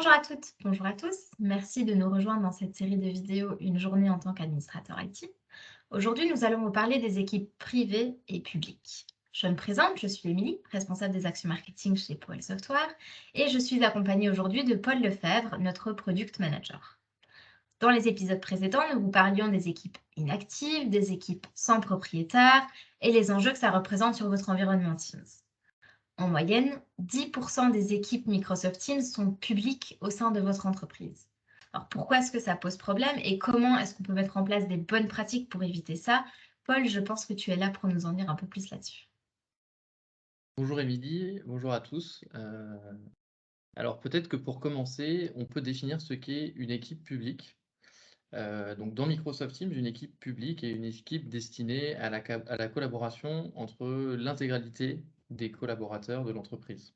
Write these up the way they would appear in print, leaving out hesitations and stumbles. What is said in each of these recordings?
Bonjour à toutes, bonjour à tous. Merci de nous rejoindre dans cette série de vidéos Une journée en tant qu'administrateur IT. Aujourd'hui, nous allons vous parler des équipes privées et publiques. Je me présente, je suis Émilie, responsable des actions marketing chez Powell Software, et je suis accompagnée aujourd'hui de Paul Lefebvre, notre product manager. Dans les épisodes précédents, nous vous parlions des équipes inactives, des équipes sans propriétaire et les enjeux que ça représente sur votre environnement Teams. En moyenne, 10% des équipes Microsoft Teams sont publiques au sein de votre entreprise. Alors pourquoi est-ce que ça pose problème et comment est-ce qu'on peut mettre en place des bonnes pratiques pour éviter ça? Paul, je pense que tu es là pour nous en dire un peu plus là-dessus. Bonjour Émilie, bonjour à tous. Alors peut-être que pour commencer, on peut définir ce qu'est une équipe publique. Donc dans Microsoft Teams, une équipe publique est une équipe destinée à la collaboration entre l'intégralité des collaborateurs de l'entreprise.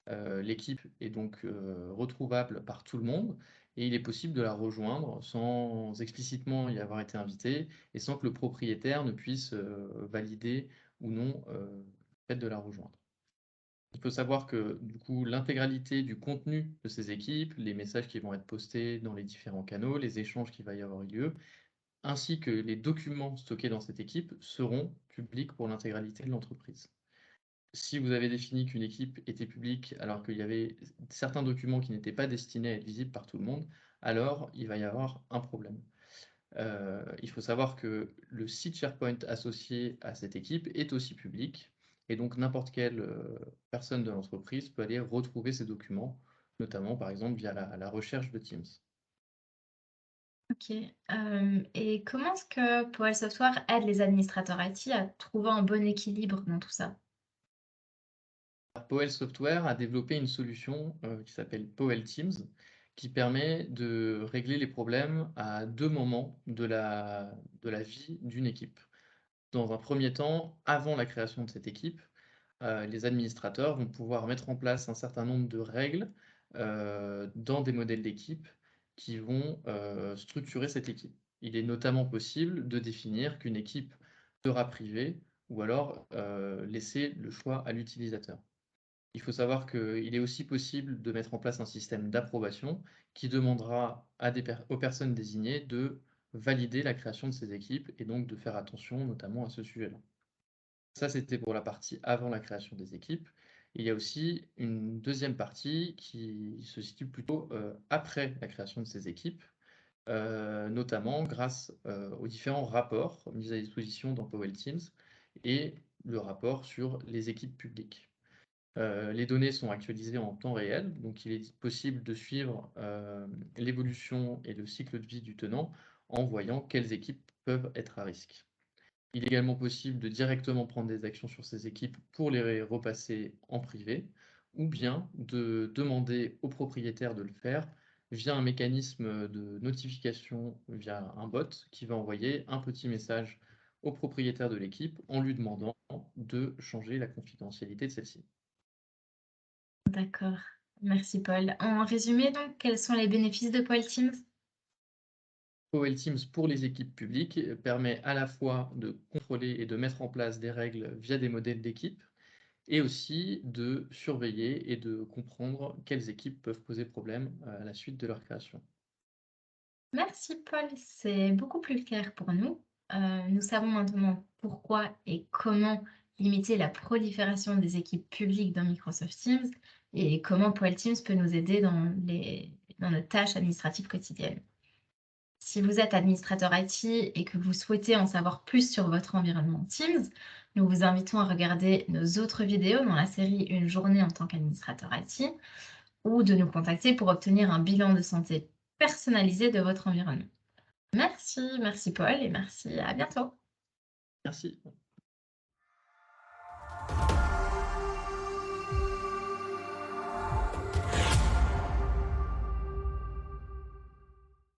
L'équipe est donc retrouvable par tout le monde et il est possible de la rejoindre sans explicitement y avoir été invité et sans que le propriétaire ne puisse valider ou non le fait de la rejoindre. Il faut savoir que, du coup, l'intégralité du contenu de ces équipes, les messages qui vont être postés dans les différents canaux, les échanges qui va y avoir eu lieu, ainsi que les documents stockés dans cette équipe seront publics pour l'intégralité de l'entreprise. Si vous avez défini qu'une équipe était publique alors qu'il y avait certains documents qui n'étaient pas destinés à être visibles par tout le monde, alors il va y avoir un problème. Il faut savoir que le site SharePoint associé à cette équipe est aussi public et donc n'importe quelle personne de l'entreprise peut aller retrouver ces documents, notamment par exemple via la recherche de Teams. Ok. Et comment est-ce que Powell Software aide les administrateurs IT à trouver un bon équilibre dans tout ça? Powell Software a développé une solution qui s'appelle Powell Teams, qui permet de régler les problèmes à deux moments de la vie d'une équipe. Dans un premier temps, avant la création de cette équipe, les administrateurs vont pouvoir mettre en place un certain nombre de règles dans des modèles d'équipe qui vont structurer cette équipe. Il est notamment possible de définir qu'une équipe sera privée ou alors laisser le choix à l'utilisateur. Il faut savoir qu'il est aussi possible de mettre en place un système d'approbation qui demandera aux personnes désignées de valider la création de ces équipes et donc de faire attention notamment à ce sujet-là. Ça, c'était pour la partie avant la création des équipes. Il y a aussi une deuxième partie qui se situe plutôt après la création de ces équipes, notamment grâce aux différents rapports mis à disposition dans Powell Teams et le rapport sur les équipes publiques. Les données sont actualisées en temps réel, donc il est possible de suivre l'évolution et le cycle de vie du tenant en voyant quelles équipes peuvent être à risque. Il est également possible de directement prendre des actions sur ces équipes pour les repasser en privé, ou bien de demander au propriétaire de le faire via un mécanisme de notification via un bot qui va envoyer un petit message au propriétaire de l'équipe en lui demandant de changer la confidentialité de celle-ci. D'accord, merci Paul. En résumé, donc, quels sont les bénéfices de Powell Teams? Powell Teams pour les équipes publiques permet à la fois de contrôler et de mettre en place des règles via des modèles d'équipe, et aussi de surveiller et de comprendre quelles équipes peuvent poser problème à la suite de leur création. Merci Paul, c'est beaucoup plus clair pour nous. Nous savons maintenant pourquoi et comment limiter la prolifération des équipes publiques dans Microsoft Teams et comment Powell Teams peut nous aider dans nos tâches administratives quotidiennes. Si vous êtes administrateur IT et que vous souhaitez en savoir plus sur votre environnement Teams, nous vous invitons à regarder nos autres vidéos dans la série Une journée en tant qu'administrateur IT ou de nous contacter pour obtenir un bilan de santé personnalisé de votre environnement. Merci, merci Paul et merci, à bientôt. Merci.